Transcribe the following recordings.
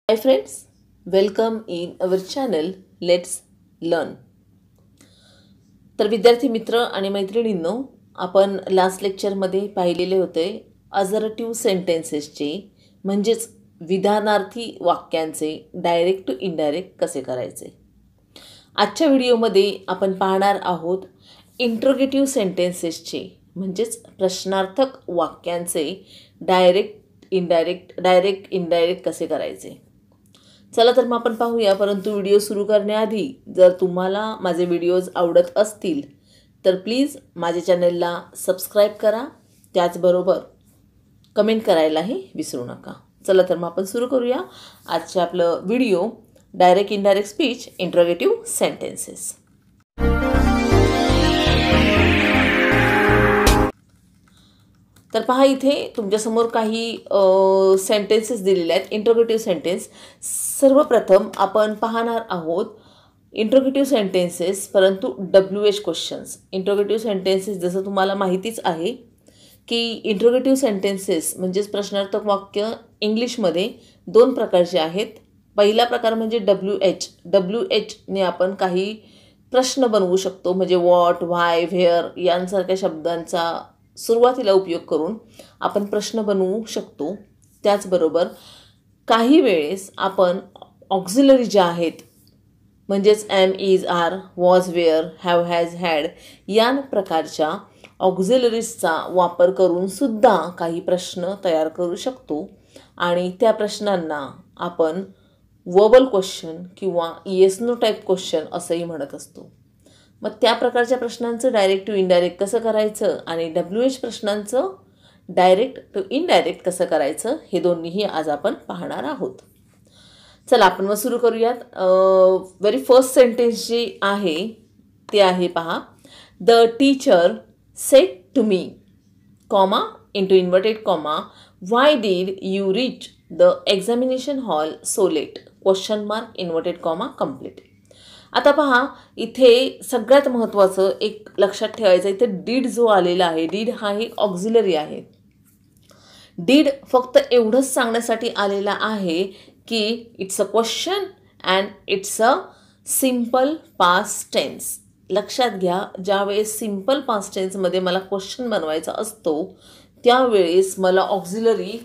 Hi friends, welcome in our channel Let's Learn. तर विद्यार्थी मित्र आणि मैत्रिणींनो, आपण लास्ट लेक्चरमध्ये पाहिलेले होते अजर्टिव्ह सेंटेन्सेसचे म्हणजेच विधानार्थी वाक्यांचे डायरेक्ट टू इनडायरेक्ट कसे करायचे. आजच्या व्हिडिओमध्ये आपण पाहणार आहोत इंट्रोगेटिव्ह सेंटेन्सेसचे म्हणजेच प्रश्नार्थक वाक्यांचे डायरेक्ट इनडायरेक्ट कसे करायचे. चला तर मग आपण पाहूया. परंतु व्हिडिओ सुरू करण्याआधी जर तुम्हाला माझे व्हिडिओज आवडत असतील तर प्लीज माझ्या चॅनलला सबस्क्राईब करा, त्याचबरोबर कमेंट करायलाही विसरू नका. चला तर मग आपण सुरू करूया आजचे आपलं video direct indirect speech interrogative sentences. तर पहा, इथे तुमच्यासमोर काही सेंटेन्सेस दिलेले आहेत, इंट्रोगेटिव्ह सेंटेन्स. सर्वप्रथम आपण पाहणार आहोत इंट्रोगेटिव्ह सेंटेन्सेस परंतु WH क्वेश्चन्स. इंट्रोगेटिव्ह सेंटेन्सेस जसं तुम्हाला माहितीच आहे की इंट्रोगेटिव्ह सेंटेन्सेस म्हणजेच प्रश्नार्थक वाक्य इंग्लिशमध्ये दोन प्रकारचे आहेत. पहिला प्रकार म्हणजे WH ने आपण काही प्रश्न बनवू शकतो, म्हणजे व्हॉट, व्हाय, व्हेअर यांसारख्या शब्दांचा सुरुवातीला उपयोग करून आपण प्रश्न बनवू शकतो. त्याचबरोबर काही वेळेस आपण ऑक्झिलरी ज्या आहेत म्हणजेच am, is, are, was, were, have, has, had या प्रकारच्या ऑक्झिलरीजचा वापर करून सुद्धा काही प्रश्न तयार करू शकतो आणि त्या प्रश्नांना आपण वर्बल क्वेश्चन किंवा येस नो टाईप क्वेश्चन असंही म्हणत असतो. मग त्या प्रकारच्या प्रश्नांचं डायरेक्ट टू इनडायरेक्ट कसं करायचं आणि WH प्रश्नांचं डायरेक्ट टू इनडायरेक्ट कसं करायचं हे दोन्हीही आज आपण पाहणार आहोत. चला आपण मग सुरू करूयात. व्हेरी फर्स्ट सेंटेन्स जे आहे ते आहे पहा, the teacher said to me, comma into inverted comma, why did you reach the examination hall so late, question mark inverted comma complete. आता पहा, इथे सगळ्यात महत्त्वाचं एक लक्षात ठेवायचं, इथे डीड जो आलेला आहे, डीड हा एक ऑक्झिलरी आहे. डीड फक्त एवढंच सांगण्यासाठी आलेला आहे की it's a question and it's a simple past tense. लक्षात घ्या, ज्यावेळेस सिम्पल पास्ट टेन्समध्ये मला क्वेश्चन बनवायचा असतो त्यावेळेस मला ऑक्झिलरी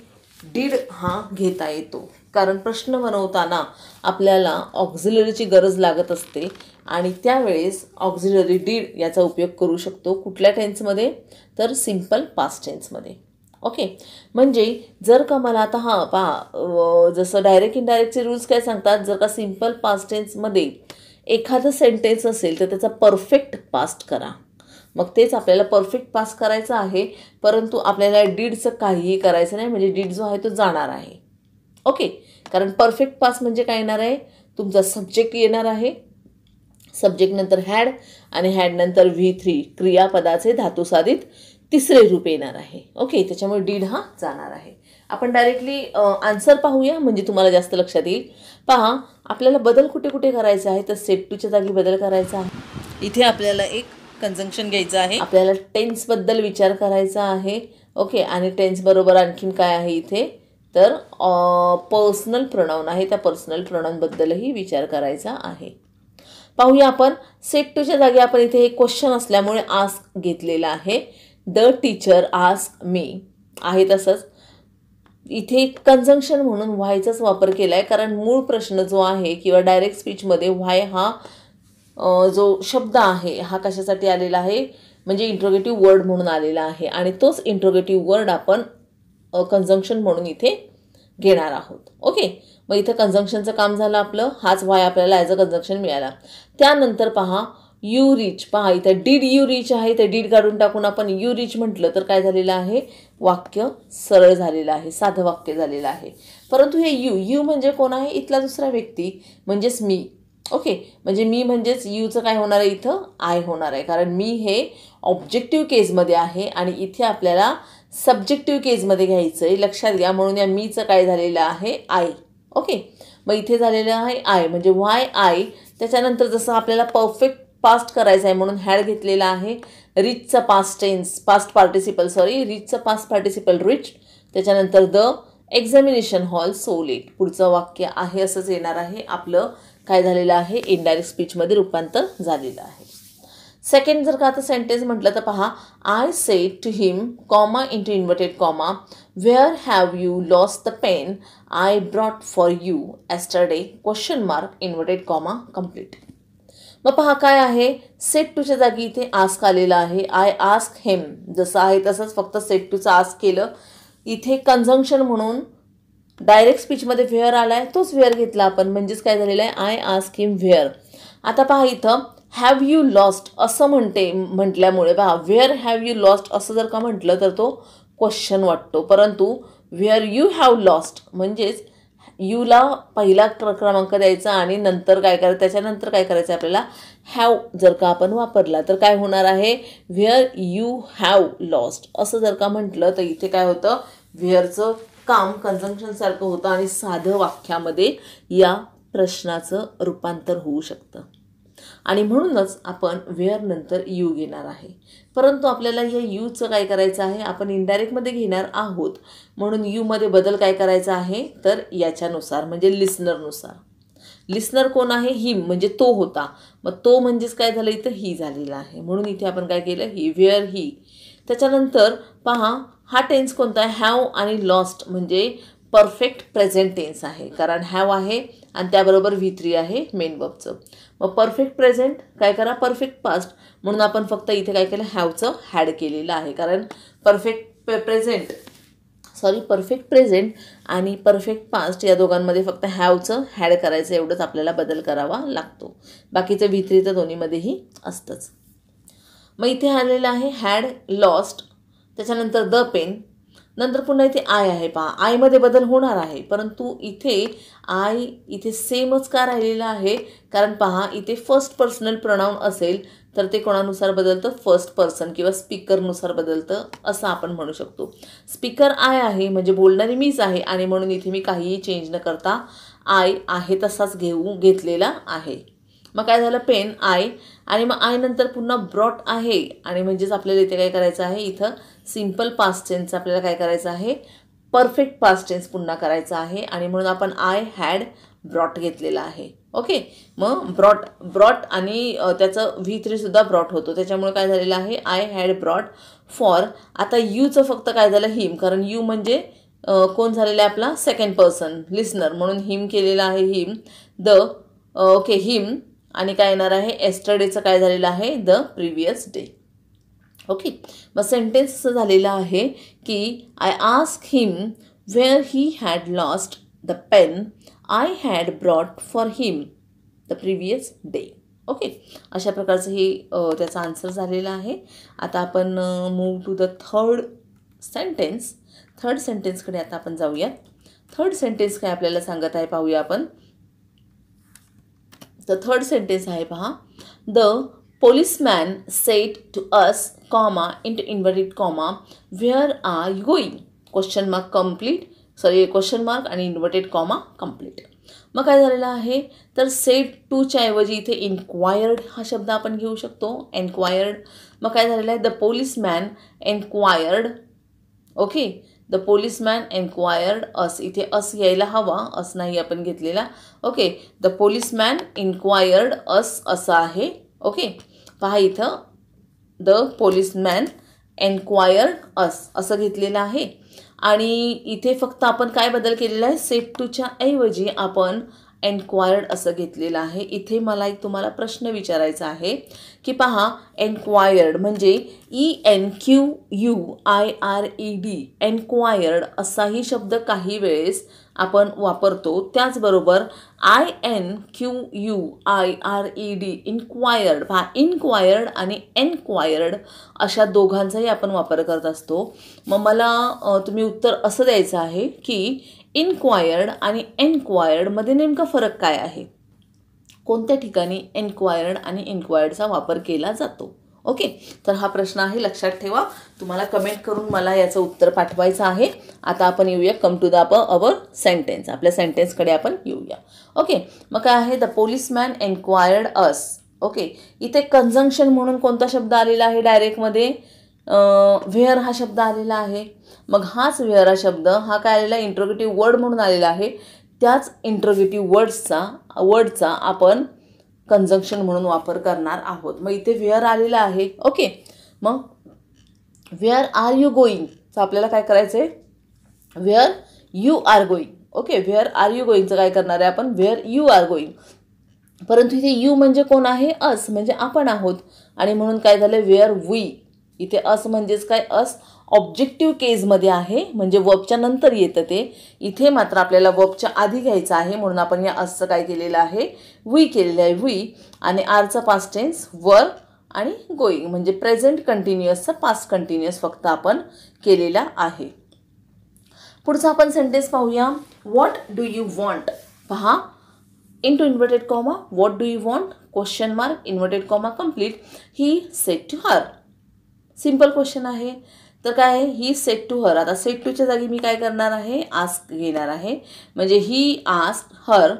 डीड हा घेता येतो, कारण प्रश्न बनवताना आपल्याला ऑक्झिलरीची गरज लागत असते आणि त्यावेळेस ऑक्झिलरी डीड याचा उपयोग करू शकतो. कुठल्या टेन्समध्ये? तर सिम्पल पास्ट टेन्समध्ये. ओके, म्हणजे जर का मला आता पहा, जसं डायरेक्ट इनडायरेक्टचे रूल्स काय सांगतात, जर का सिम्पल पास्ट टेन्समध्ये एखादं सेंटेन्स असेल तर त्याचा परफेक्ट पास्ट करा. मग तेच आपल्याला परफेक्ट पास्ट करायचं आहे, परंतु आपल्याला डीडचं काहीही करायचं नाही, म्हणजे डीड जो आहे तो जाणार आहे. ओके, कारण परफेक्ट पास्ट म्हणजे काय येणार आहे, तुमचा सब्जेक्ट येणार आहे, सब्जेक्ट नंतर हॅड आणि हॅड नंतर V3 क्रियापदाचे धातुसाधित तिसरे रूप येणार आहे. ओके, त्याच्यामुळे डीड हा जाणार आहे. आपण डायरेक्टली आन्सर पाहूया म्हणजे तुम्हाला जास्त लक्षात येईल. पहा, आपल्याला बदल कुठे कुठे करायचा आहे, तर सेट टूच्या जागी बदल करायचा आहे. इथे आपल्याला एक कंजंक्शन घ्यायचं आहे, आपल्याला टेन्सबद्दल विचार करायचा आहे. ओके, आणि टेन्सबरोबर आणखीन काय आहे इथे, तर पर्सनल प्रोनाऊन आहे, त्या पर्सनल प्रोनाऊनबद्दलही विचार करायचा आहे. पाहूया आपण. सेट टूच्या जागी आपण इथे एक क्वेश्चन असल्यामुळे आस्क घेतलेला आहे. द टीचर आस्क मी आहे. तसंच इथे कंजंक्शन म्हणून व्हायचाच वापर केला आहे, कारण मूळ प्रश्न जो आहे किंवा डायरेक्ट स्पीचमध्ये व्हाय हा जो शब्द आहे हा कशासाठी आलेला आहे, म्हणजे इंट्रोगेटिव्ह वर्ड म्हणून आलेला आहे आणि तोच इंट्रोगेटिव्ह वर्ड आपण कंजंक्शन म्हणून इथे घेणार आहोत. ओके, मग इथं कंजंक्शनचं काम झालं आपलं, हाच व्हाय आपल्याला ॲज अ कंजंक्शन मिळाला. त्यानंतर पहा, यू रीच. पहा, इथं डीड यू रीच आहे, तर डीड काढून टाकून आपण यू रीच म्हटलं तर काय झालेलं आहे, वाक्य सरळ झालेलं आहे, साधं वाक्य झालेलं आहे. परंतु हे यू म्हणजे कोण आहे, इथला दुसरा व्यक्ती म्हणजेच मी. ओके, म्हणजे मी म्हणजेच यूचं काय होणार आहे, इथं आय होणार आहे, कारण मी हे ऑब्जेक्टिव्ह केसमध्ये आहे आणि इथे आपल्याला सब्जेक्टिव्ह केसमध्ये घ्यायचं आहे. लक्षात घ्या, म्हणून या मीचं काय झालेलं आहे, आय. ओके, मग इथे झालेलं आहे आय, म्हणजे व्हाय आय. त्याच्यानंतर जसं आपल्याला परफेक्ट पास्ट करायचं आहे म्हणून हॅड घेतलेला आहे. रिचचा पास्ट टेन्स, पास्ट पार्टिसिपल रिचचा पास्ट पार्टिसिपल रिच, त्याच्यानंतर the examination hall so late. पुढचं वाक्य आहे असंच येणार आहे. आपलं काय झालेलं आहे, इनडायरेक्ट स्पीचमध्ये रूपांतर झालेलं आहे. सेकंड जर का आता सेंटेन्स म्हटलं तर पहा, I said to him comma into inverted comma where have you lost the pen I brought for you yesterday question mark inverted comma complete. मग पहा काय आहे, सेट टूच्या जागी इथे आस्क आलेला आहे. आय आस्क हिम जसं आहे तसंच फक्त सेट टूचं आस्क केलं. इथे कंजंक्शन म्हणून डायरेक्ट स्पीचमध्ये व्हेअर आला आहे, तोच व्हेअर घेतला आपण, म्हणजेच काय झालेलं आहे, आय आस्क हिम व्हेअर. आता पहा इथं हॅव यू लॉस्ट असं म्हटल्यामुळे पहा, व्हेअर हॅव यू लॉस्ट असं जर का म्हटलं तर तो क्वेश्चन वाटतो, परंतु व्हेअर यू हॅव लॉस्ट म्हणजेच यूला पहिला क्रमांक द्यायचा आणि नंतर काय करायचं, त्याच्यानंतर काय करायचं आपल्याला, हॅव जर का आपण वापरला तर काय होणार आहे, व्हेअर यू हॅव लॉस्ट असं जर का म्हटलं तर इथे काय होतं, व्हेअरचं काम कंजंक्शनसारखं होतं आणि साधं वाक्यामध्ये या प्रश्नाचं रूपांतर होऊ शकतं. आणि म्हणूनच आपण व्हेअर नंतर यू घेणार आहे. परंतु आपल्याला या यूचं काय करायचं आहे, आपण इनडायरेक्टमध्ये घेणार आहोत, म्हणून यूमध्ये बदल काय करायचा आहे, तर याच्यानुसार म्हणजे लिस्नरनुसार. लिस्नर कोण आहे, हिम म्हणजे तो होता, मग तो म्हणजेच काय झालं इथं ही झालेला आहे, म्हणून इथे आपण काय केलं, ही व्हेअर ही. त्याच्यानंतर पहा हा टेन्स कोणता आहे, हॅव आणि लॉस्ट म्हणजे परफेक्ट प्रेझेंट टेन्स आहे, कारण हॅव आहे आणि त्याबरोबर V3 आहे मेन वर्बचं. मग परफेक्ट प्रेझेंट काय करा, परफेक्ट पास्ट, म्हणून आपण फक्त इथे काय केलं, हॅवचं हॅड केलेलं आहे, कारण परफेक्ट प्रेझेंट आणि परफेक्ट पास्ट या दोघांमध्ये फक्त हॅवचं हॅड करायचं, एवढंच आपल्याला बदल करावा लागतो. बाकीचं V3 तर दोन्हीमध्येही असतंच. मग इथे आलेलं आहे हॅड लॉस्ट, त्याच्यानंतर द पेन, नंतर पुन्हा इथे आय आहे. पहा आयमध्ये बदल होणार आहे, परंतु इथे सेमच का राहिलेलं आहे, कारण पहा इथे फर्स्ट पर्सनल प्रोनाउन असेल तर ते कोणानुसार बदलतं, फर्स्ट पर्सन किंवा स्पीकरनुसार बदलतं असं आपण म्हणू शकतो. स्पीकर आय आहे म्हणजे बोलणारी मीच आहे आणि म्हणून इथे मी काहीही चेंज न करता आय आहे तसाच घेतलेला आहे. मग काय झालं, पेन आय आणि मग आय नंतर पुन्हा ब्रॉट आहे आणि म्हणजेच आपल्याला इथे काय करायचं आहे, इथं सिम्पल पास्ट टेन्स आपल्याला काय करायचं आहे, परफेक्ट पास्ट टेन्स पुन्हा करायचा आहे आणि म्हणून आपण आय हॅड ब्रॉट घेतलेला आहे. ओके, मग ब्रॉट आणि त्याचं V3 सुद्धा ब्रॉट होतो, त्याच्यामुळे काय झालेलं आहे, आय हॅड ब्रॉट फॉर. आता यूचं फक्त काय झालं, हिम, कारण यू म्हणजे कोण झालेलं आहे आपला सेकंड पर्सन लिस्नर, म्हणून हिम केलेला आहे, हिम हिम आणि काय येणार आहे, एस्टरडेचं काय झालेलं आहे, द प्रिव्हियस डे. ओके, मग सेंटेन्स असं झालेलं आहे की I ask him where he had lost the pen I had brought for him the previous day. Okay, अशा प्रकारचं हे त्याचा आन्सर झालेला आहे. आता आपण मूव टू द थर्ड सेंटेन्सकडे आता आपण जाऊया. थर्ड सेंटेन्स काय आपल्याला सांगत आहे पाहूया आपण. तर थर्ड सेंटेन्स आहे पहा, the policeman said to us comma into inverted comma where are you going question mark आणि इन्व्हर्टेड कॉमा कम्प्लीट. मग काय झालेलं आहे, तर सेड टूच्या ऐवजी इथे इन्क्वायर्ड हा शब्द आपण घेऊ शकतो, एन्क्वायर्ड. मग काय झालेलं आहे, the policeman enquired. Okay, the policeman enquired us, इथे अस यायला हवा, अस नाही आपण घेतलेला. Okay, the policeman inquired us असं आहे. ओके, पहा इथं द पोलिसमॅन एन्क्वायर्ड अस असं घेतलेलं आहे आणि इथे फक्त आपण काय बदल केलेला आहे, सेड टूच्या ऐवजी आपण एन्क्वायर्ड असं घेतलेलं आहे. इथे मला एक तुम्हाला प्रश्न विचारायचा आहे की पहा, एन्क्वायर्ड म्हणजे ENQUIRED एन्क्वायर्ड असाही शब्द काही वेळेस आपण वापरतो, त्याचबरोबर INQUIRED इन्क्वायर्ड, पहा इन्क्वायर्ड आणि एन्क्वायर्ड अशा दोघांचाही आपण वापर करत असतो. मग मला तुम्ही उत्तर असं द्यायचं आहे की इन्क्वायर्ड आणि एन्क्वायर्डमध्ये नेमका फरक काय आहे, कोणत्या ठिकाणी एन्क्वायर्ड आणि इन्क्वायर्डचा वापर केला जातो. ओके, तर हा प्रश्न आहे, लक्षात ठेवा. तुम्हाला कमेंट करून मला याचं उत्तर पाठवायचं आहे. आता आपण येऊया, come to the our sentence, आपल्या सेंटेन्सकडे आपण येऊया. ओके, मग काय आहे, the policeman enquired us. Okay, इथे कंजंक्शन म्हणून कोणता शब्द आलेला आहे डायरेक्टमध्ये, व्हेअर हा शब्द आलेला आहे. मग हाच व्हेअर हा शब्द हा काय आलेला इंट्रोगेटिव्ह वर्ड म्हणून आलेला आहे. त्याच इंट्रोगेटिव्ह वर्डचा आपण कंजंक्शन म्हणून वापर करणार आहोत. मग इथे व्हेअर आलेला आहे. ओके, मग व्हेअर आर यू गोईंगचं आपल्याला काय करायचं आहे, where you are going. Okay, where are you गोईंगचं काय करणार आहे आपण, व्हेअर यू आर गोईंग. परंतु इथे यू म्हणजे कोण आहे, अस म्हणजे आपण आहोत. आणि म्हणून काय झालं, व्हेअर वी. इथे अस म्हणजेच काय, अस ऑब्जेक्टिव्ह केसमध्ये आहे, म्हणजे वर्बच्या नंतर येतं ते. इथे मात्र आपल्याला वर्बच्या आधी घ्यायचं आहे, म्हणून आपण या असचं काय केलेलं आहे, वी केलेलं आहे, वी. आणि आरचा पास्ट टेन्स वर आणि गोईंग म्हणजे प्रेझेंट कंटिन्युअसचा पास्ट कंटिन्युअस फक्त आपण केलेला आहे. पुढचा आपण सेंटेन्स पाहूया. What do you want. पहा, into inverted comma, what do you want, question mark, inverted comma, complete. He said to her. Simple question आहे. तर काय आहे, ही सेड टू हर. आता सेड टूच्या जागी मी काय करणार आहे, आस्क घेणार आहे. म्हणजे ही आस्क हर,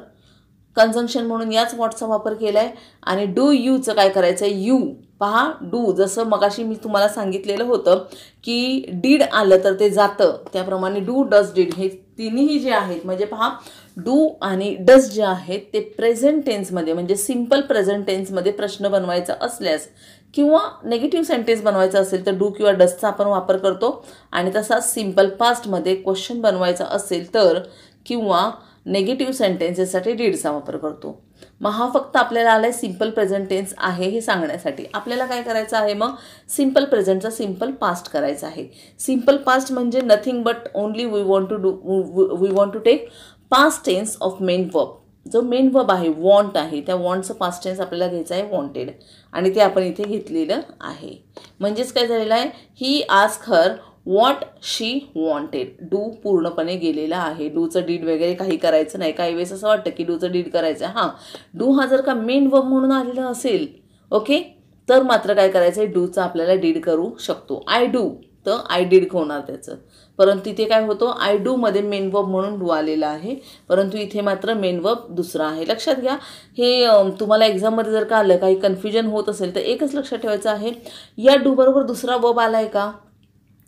कंजंक्शन म्हणून याच वॉटचा वापर केला आहे. आणि डू यूचं काय करायचं आहे, यू. पहा, डू जसं मगाशी मी तुम्हाला सांगितलेलं होतं की डीड आलं तर ते जातं, त्याप्रमाणे डू, डज, डीड हे तिन्ही जे आहेत, म्हणजे पहा डू आणि डज जे आहेत ते प्रेझेंट टेन्समध्ये म्हणजे सिम्पल प्रेझेंट टेन्समध्ये प्रश्न बनवायचा असल्यास किंवा नेगेटिव्ह सेंटेन्स बनवायचा असेल तर डू किंवा डजचा आपण वापर करतो. आणि तसाच सिम्पल पास्टमध्ये क्वेश्चन बनवायचा असेल तर किंवा नेगेटिव्ह सेंटेन्सेससाठी डीडचा वापर करतो. मग हा फक्त आपल्याला आला आहे सिम्पल प्रेझेंट टेन्स आहे हे सांगण्यासाठी. आपल्याला काय करायचं आहे, मग सिम्पल प्रेझेंटचा सिम्पल पास्ट करायचा आहे. सिम्पल पास्ट म्हणजे nothing but only we want to take past tense of main verb. जो मेन वर्ब आहे वॉन्ट आहे, त्या वॉन्टचं पास्ट टेन्स आपल्याला घ्यायचं आहे वॉन्टेड, आणि ते आपण इथे घेतलेलं आहे. म्हणजेच काय झालेलं आहे, he ask her what she wanted. Do पूर्णपणे गेलेला आहे. डूचं डीड वगैरे काही करायचं नाही. काही वेळेस असं वाटतं की डूचं डीड करायचं आहे. हां, डू हा जर का मेन वर्ब म्हणून आलेला असेल, ओके, तर मात्र काय करायचं आहे, डूचं आपल्याला डीड करू शकतो. आय डू, तर आय डीड होणार त्याचं. परंतु इथे काय होतं, आय डूमध्ये मेन वर्ब म्हणून डू आलेला आहे, परंतु इथे मात्र मेन वर्ब दुसरा आहे. लक्षात घ्या, हे तुम्हाला एक्झाममध्ये जर का आलं काही कन्फ्युजन होत असेल तर एकच लक्षात ठेवायचं आहे, या डू बरोबर दुसरा वर्ब आला आहे का.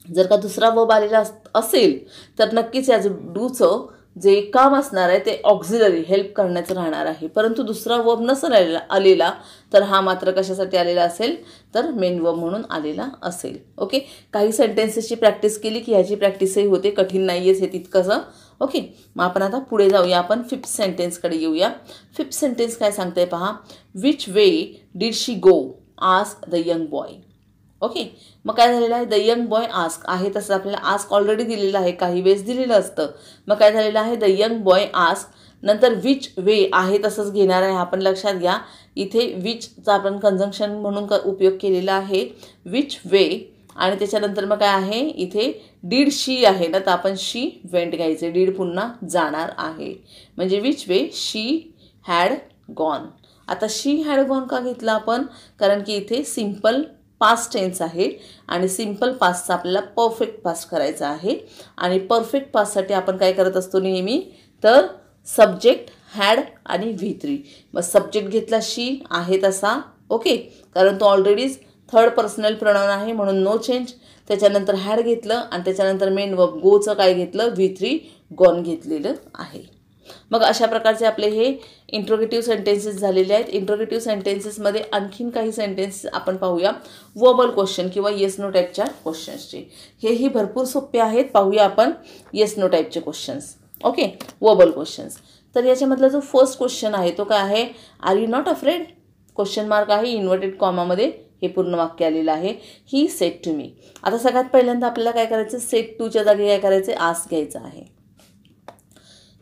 जर का दुसरा वर्ब आलेला असेल तर नक्कीच या डूचं जे काम असणार आहे ते ऑक्झिलरी हेल्प करण्याचं राहणार आहे. परंतु दुसरा वर्ब नसेल आलेला तर हा मात्र कशासाठी आलेला असेल, तर मेन वर्ब म्हणून आलेला असेल. ओके, काही सेंटेन्सेसची प्रॅक्टिस केली की ह्याची प्रॅक्टिसही होते, कठीण नाही आहे हे तितकंसं. ओके, मग आपण आता पुढे जाऊया. आपण फिफ्थ सेंटेन्सकडे येऊया. फिफ्थ सेंटेन्स काय सांगते पहा, which way did she go ask the young boy. Okay, मग काय झालेलं आहे, द यंग बॉय आस्क आहे तसं आपल्याला आस्क ऑलरेडी दिलेलं आहे, काही वेळेस दिलेलं असतं. मग काय झालेलं आहे, द यंग बॉय आस्क, नंतर विच वे आहे तसंच घेणार आहे. आपण लक्षात घ्या, इथे विचचा आपण कंजंक्शन म्हणून उपयोग केलेला आहे, विच वे. आणि त्याच्यानंतर मग काय आहे, इथे डीड शी आहे ना, तर आपण शी वेंट घ्यायचे, डीड पुन्हा जाणार आहे. म्हणजे which way she had gone. आता शी हॅड गॉन का घेतला आपण, कारण की इथे सिम्पल पास्ट टेन्स आहे आणि सिम्पल पास्टचा आपल्याला परफेक्ट पास्ट करायचा आहे. आणि परफेक्ट पास्टसाठी आपण काय करत असतो नेहमी, तर सब्जेक्ट हॅड आणि V3. मग सब्जेक्ट घेतला शी आहे तसा, ओके, कारण तो ऑलरेडीच थर्ड पर्सनल प्रोनाउन आहे म्हणून नो चेंज. त्याच्यानंतर हॅड घेतलं आणि त्याच्यानंतर मेन वर्ब गोचं काय घेतलं, V3 गॉन घेतलेलं आहे. मग अशा प्रकारचे आपले हे इंट्रोगेटिव्ह सेंटेन्सेस झालेले आहेत. इंट्रोगेटिव्ह सेंटेन्सेसमध्ये आणखीन काही सेंटेन्सेस आपण पाहूया, वर्बल क्वेश्चन किंवा येस नो टाईपच्या क्वेश्चन्सचे. हेही भरपूर सोपे आहेत. पाहूया आपण येस नो टाईपचे क्वेश्चन्स. Okay, verbal questions. तर याच्यामधला जो फर्स्ट क्वेश्चन आहे तो काय आहे, are you not afraid, question mark आहे, इन्व्हर्टेड कॉमामध्ये हे पूर्ण वाक्य आलेलं आहे. He said to me. आता सगळ्यात पहिल्यांदा आपल्याला काय करायचं, सेड टूच्या जागी काय करायचं, आस्क घ्यायचं आहे.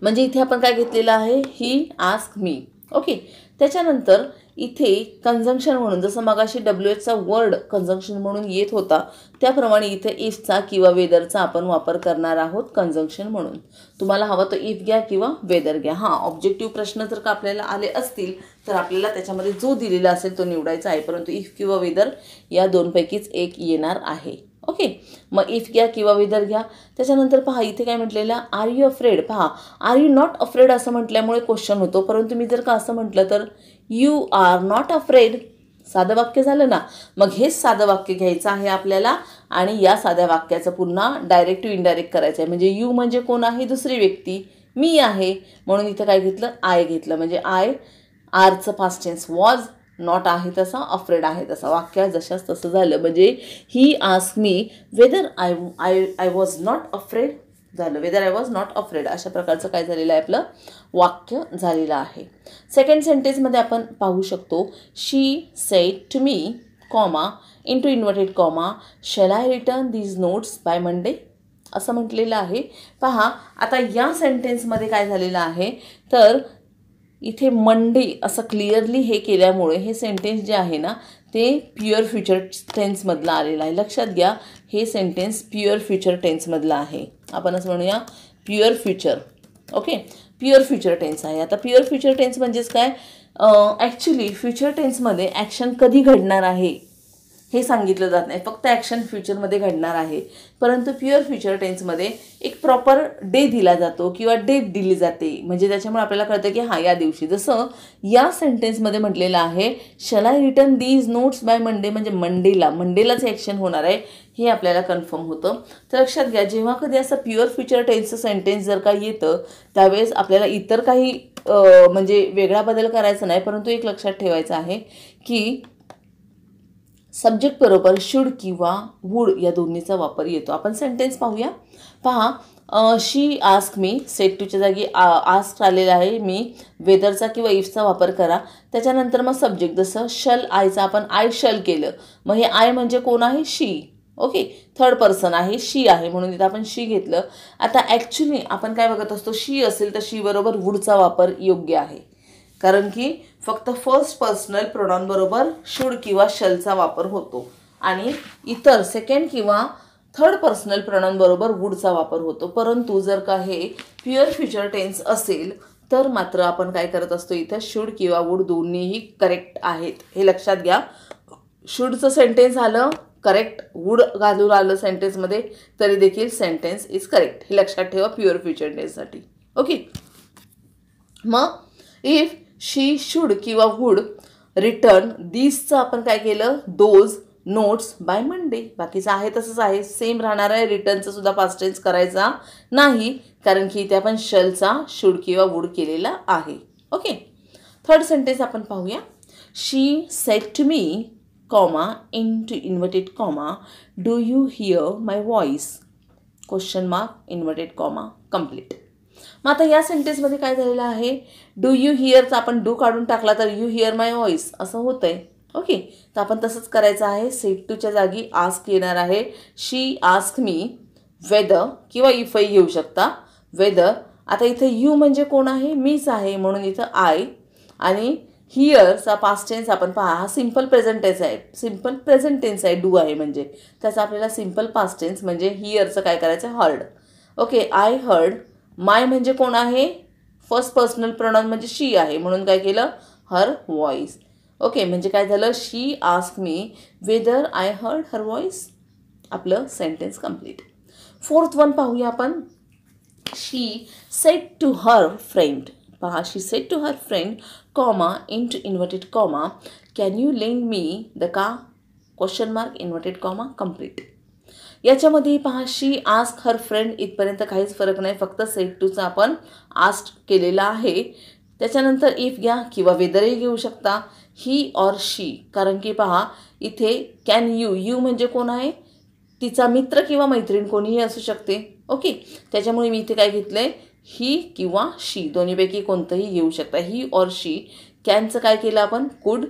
म्हणजे इथे आपण काय घेतलेलं आहे, ही आस्क मी. ओके, त्याच्यानंतर इथे कंजंक्शन म्हणून जसं मगाशी WHचा वर्ड कंजंक्शन म्हणून येत होता त्याप्रमाणे इथे इफचा किंवा वेदरचा आपण वापर करणार आहोत कंजंक्शन म्हणून. तुम्हाला हवं तर इफ घ्या किंवा वेदर घ्या. हां, ऑब्जेक्टिव्ह प्रश्न जर का आपल्याला आले असतील तर आपल्याला त्याच्यामध्ये जो दिलेला असेल तो निवडायचा आहे, परंतु इफ किंवा वेदर या दोनपैकीच एक येणार आहे. ओके, मग इफ घ्या किंवा वेदर घ्या. त्याच्यानंतर पहा इथे काय म्हटलेलं, आर यू अफ्रेड. पहा, आर यू नॉट अफ्रेड असं म्हटल्यामुळे क्वेश्चन होतो, परंतु मी जर का असं म्हटलं तर यू आर नॉट अफ्रेड, साधं वाक्य झालं ना. मग हेच साधं वाक्य घ्यायचं आहे आपल्याला आणि या साध्या वाक्याचं पुन्हा डायरेक्ट टू इनडायरेक्ट करायचं आहे. म्हणजे यू म्हणजे कोण आहे? दुसरी व्यक्ती, मी आहे, म्हणून इथं काय घेतलं? आय घेतलं. म्हणजे आय, आरचं पास्ट टेन्स वॉज, नॉट आहे तसा, अफ्रेड आहे तसा, वाक्य जशाच तसं झालं. म्हणजे he ask me whether I was not afraid झालं, whether I was not afraid. अशा प्रकारचं काय झालेलं आहे? आपलं वाक्य झालेलं आहे. सेकंड सेंटेन्समध्ये आपण पाहू शकतो, she said to me comma into inverted comma shall I return these notes by Monday असं म्हटलेलं आहे. पहा आता या सेंटेन्समध्ये काय झालेलं आहे तर इथे मंडे असं क्लिअरली हे केल्यामुळे हे सेंटेन्स जे आहे ना ते प्युअर फ्युचर टेन्समधलं आलेलं आहे. लक्षात घ्या, हे सेंटेन्स प्युअर फ्युचर टेन्समधलं आहे. आपण असं म्हणूया pure future. Okay, pure future tense आहे. आता प्युअर फ्युचर टेन्स म्हणजेच काय? ॲक्च्युली फ्युचर टेन्समध्ये ॲक्शन कधी घडणार आहे हे सांगितलं जात नाही, फक्त ॲक्शन फ्युचरमध्ये घडणार आहे. परंतु प्युअर फ्युचर टेन्समध्ये एक प्रॉपर डे दिला जातो किंवा डेट दिली जाते. म्हणजे त्याच्यामुळे आपल्याला कळतं की हां या दिवशी, जसं या सेंटेन्समध्ये म्हटलेलं आहे shall I return these notes by Monday, म्हणजे मंडेलाच ॲक्शन होणार आहे हे आपल्याला कन्फर्म होतं. तर लक्षात घ्या, जेव्हा कधी असं प्युअर फ्युचर टेन्सचं सेंटेन्स जर का येतं त्यावेळेस आपल्याला इतर काही म्हणजे वेगळा बदल करायचा नाही, परंतु एक लक्षात ठेवायचं आहे की सब्जेक्ट बरोबर शुड किंवा वूड या दोन्हीचा वापर येतो. आपण सेंटेन्स पाहूया. पहा, शी आस्क मी, सेट टूच्या जागी आस्क आलेला आहे, मी वेदरचा किंवा इफचा वापर करा. त्याच्यानंतर मग सब्जेक्ट, जसं शल आयचा आपण आय शल केलं, मग हे आय म्हणजे कोण आहे? शी. ओके, थर्ड पर्सन आहे, शी आहे, म्हणून इथं आपण शी घेतलं. आता ॲक्च्युली आपण काय बघत असतो, शी असेल तर शी बरोबर वूडचा वापर योग्य आहे, कारण की फक्त फर्स्ट पर्सनल प्रोनाउन बरोबर शुड किंवा शलचा वापर होतो आणि इतर सेकंड किंवा थर्ड पर्सनल प्रोनाउन बरोबर वूडचा वापर होतो. परंतु जर का हे प्युअर फ्युचर टेन्स असेल तर मात्र आपण काय करत असतो, इथं शुड किंवा वूड दोन्हीही करेक्ट आहेत हे लक्षात घ्या. शुडचं सेंटेन्स आलं करेक्ट, वूड घालून आलं सेंटेन्समध्ये तरी देखील सेंटेन्स इज करेक्ट, हे लक्षात ठेवा प्युअर फ्युचर टेन्ससाठी. ओके, मग इफ शी शुड किंवा वूड रिटर्न दीजचं आपण काय केलं, दोज नोट्स बाय मंडे. बाकीचं आहे तसंच आहे, सेम राहणार आहे. रिटर्नचं सुद्धा पास्ट टेन्स करायचा नाही, कारण की इथे आपण शलचा शुड किंवा वूड केलेला आहे. ओके, थर्ड सेंटेन्स आपण पाहूया. She said to me comma into inverted comma do you hear my voice question mark inverted comma complete. मग आता या सेंटेन्समध्ये काय झालेलं आहे, डू यू हिअरचा आपण डू काढून टाकला तर यू हिअर माय व्हॉइस असं होतं आहे. ओके, तर आपण तसंच करायचं आहे. सेट टूच्या जागी आस्क येणार आहे. शी आस्क मी वेदर किंवा इफही घेऊ शकता, वेदर. आता इथं यू म्हणजे कोण आहे? मीच आहे, म्हणून इथं आय. आणि हिअरचा पास्ट टेन्स आपण पहा, हा सिम्पल प्रेझेंट टेन्स आहे, सिम्पल प्रेझेंट टेन्स आहे, डू आहे म्हणजे त्याचा आपल्याला सिम्पल पास्ट टेन्स म्हणजे हिअरचं काय करायचं, heard. Okay, I heard. My म्हणजे कोण आहे? फर्स्ट पर्सनल प्रोनाउन म्हणजे शी आहे, म्हणून काय केलं, हर व्हॉइस. ओके, म्हणजे काय झालं, she ask me whether I heard her voice. आपलं सेंटेन्स कंप्लीट. फोर्थ वन पाहूया आपण. She said to her friend. पहा, she said to her friend comma into inverted comma can you lend me the car question mark inverted comma complete. याच्यामध्ये पहा, शी ask her friend इथपर्यंत काहीच फरक नाही, फक्त सेट टूचा आपण आस्क केलेला आहे. त्याच्यानंतर इफ घ्या किंवा वेदरही घेऊ शकता, ही ऑर शी, कारण की पहा इथे कॅन यू, यू म्हणजे कोण आहे? तिचा मित्र किंवा मैत्रीण कोणीही असू शकते. ओके, त्याच्यामुळे मी इथे काय घेतलं आहे, ही किंवा शी दोन्हीपैकी कोणतंही घेऊ शकता. ही ऑर शी. कॅनचं काय केलं आपण, कुड.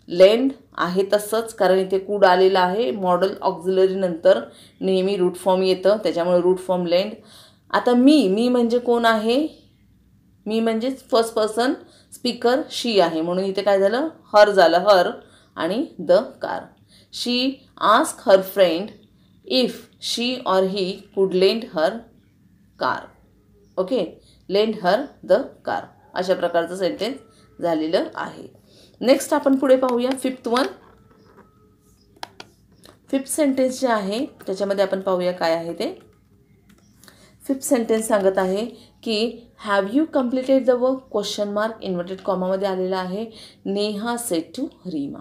लेंड आहे तसंच, कारण इथे कुड आलेलं आहे, मॉडल ऑक्झिलरी नंतर नेहमी रूट फॉर्म येतं, त्याच्यामुळे रूट फॉर्म लेंड. आता मी म्हणजे कोण आहे? मी म्हणजे फर्स्ट पर्सन स्पीकर शी आहे, म्हणून इथे काय झालं, हर झालं, हर आणि the car. She ask her friend if she or he could lend her car. Okay, lend her the car. अशा प्रकारचं सेंटेन्स झालेलं आहे. नेक्स्ट आपण पुढे पाहूया फिफ्थ वन. फिफ्थ सेंटेन्स जे आहे त्याच्यामध्ये आपण पाहूया काय आहे ते. फिफ्थ सेंटेन्स सांगत आहे की have you completed the work question mark inverted कॉमामध्ये आलेला आहे. Neha said to Reema.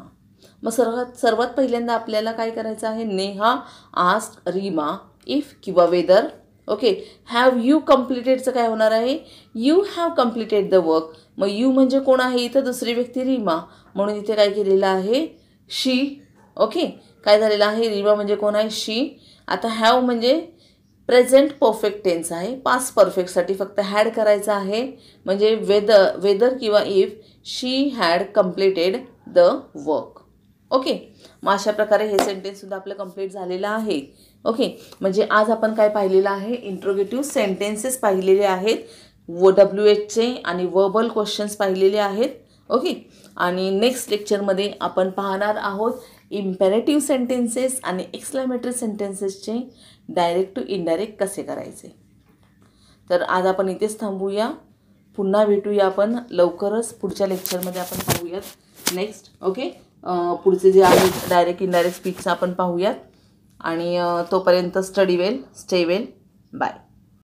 मग सर्वात पहिल्यांदा आपल्याला काय करायचं आहे, नेहा आस्क्ड रीमा इफ किंवा वेदर. ओके, हॅव यू कम्प्लिटेडचं काय होणार आहे, you have completed the work. मग यू म्हणजे कोण आहे इथं, दुसरी व्यक्ती रीमा, म्हणून इथे काय केलेलं आहे, शी. ओके, काय झालेलं आहे, रीमा म्हणजे कोण आहे, शी. आता हॅव म्हणजे प्रेझेंट परफेक्ट टेन्स आहे, पास्ट परफेक्टसाठी फक्त हॅड करायचं आहे, म्हणजे वेदर किंवा if she had completed the work. Okay, मग अशा प्रकारे हे सेंटेन्ससुद्धा आपलं कंप्लीट झालेलं आहे. ओके, म्हणजे आज आपण काय पाहिलेलं आहे, इंट्रोगेटिव्ह सेंटेन्सेस पाहिलेले आहेत, WHचे आणि वर्बल क्वेश्चन्स पाहिलेले आहेत. ओके, आणि नेक्स्ट लेक्चरमध्ये आपण पाहणार आहोत इम्पेरेटिव्ह सेंटेन्सेस आणि एक्सक्लेमेटरी सेंटेन्सेसचे डायरेक्ट टू इनडायरेक्ट कसे करायचे. तर आज आपण इथेच थांबूया, पुन्हा भेटूया आपण लवकरच पुढच्या लेक्चरमध्ये. आपण पाहूयात नेक्स्ट. ओके, पुढचे जे आहेत डायरेक्ट इनडायरेक्ट स्पीचचं आपण पाहूयात. आणि तोपर्यंत स्टडी वेल, स्टे वेल, बाय.